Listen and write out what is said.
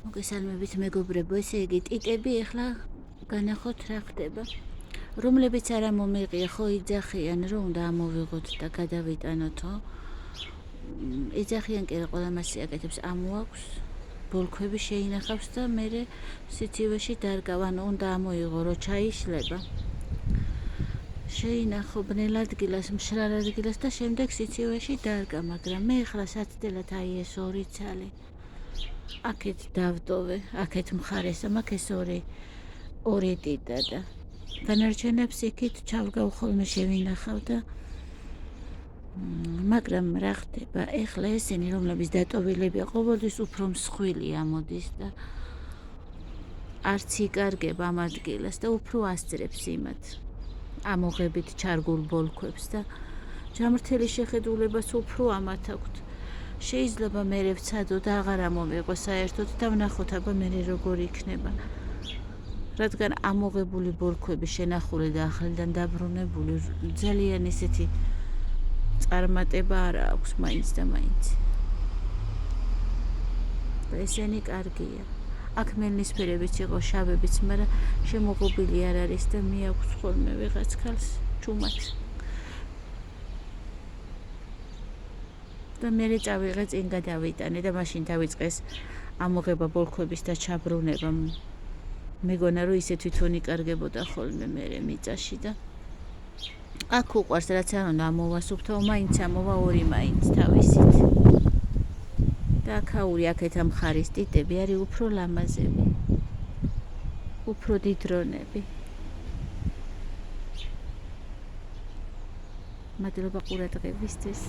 მოგესალმებით მეგობრებო, ესე იგი ტიტები ეხლა განახოთ რა ხდება. რომლებიც არ მომიყია, ხო იძახიან, რომ უნდა ამოვიღოთ და გადავიტანოთო. იძახიან კი რა ყველა მასი აკეთებს, ამოაქვს, ბოლქვები შეინახავს და მერე სიცივეში დარგავ, ანუ უნდა ამოიღო, რომ ჩაიშლება. შეინახო ბნელ ადგილას, მშრალ ადგილას და შემდეგ სიცივეში დარგა, მაგრამ მე ეხლა საცდელად აი ეს ორი ცალი. აქეთ დავტოვე, აქეთ მხარეს, აქ ეს ორი ტიტა და განარჩენებს იქით ჩავდგავ ხოლმე შევინახავ და მაგრამ რა ხდება, ეხლა ესენი რომლებიც დატოვილებია, ყოველთვის უფრო მსხვილი ამოდის და არც იკარგება ამ ადგილას და უფრო ასწრებს იმათ ამოღებით ჩარგულ ბოლქვებს და ჯამრთელი შეხედულებას უფრო ამათ აქვთ. შეიძლება მერე ვცადო და აღარ ამომეყო საერთოდ და ვნახოთ აბა მერე როგორ იქნება. რადგან ამოღებული ბოლქვები შენახული და ახლიდან დაბრუნებული ძალიან ისეთი წარმატება არ აქვს მაინც და მაინც. და ესენი კარგია. აქ მელნისფერებიც იყო, შავებიც, მაგრამ შემოღობილი არ არის და მიაქვს ხოლმე ვიღაც ქალს ჩუმად. და მერე წავიღე წინ გადავიტანე და მაშინ დავიწყეს ამოღება ბოლქვების და ჩაბრუნება. მეგონა რომ ისე თვითონ იკარგებოდა ხოლმე მერე მიწაში და აქ უყვარს რაც არ უნდა ამოვასუფთავ, მაინც ამოვა ორი მაინც თავისით. და აქაური აქეთ ამ მხარის ტიტები არის უფრო ლამაზები, უფრო დიდრონები. მადლობა ყურადღებისთვის.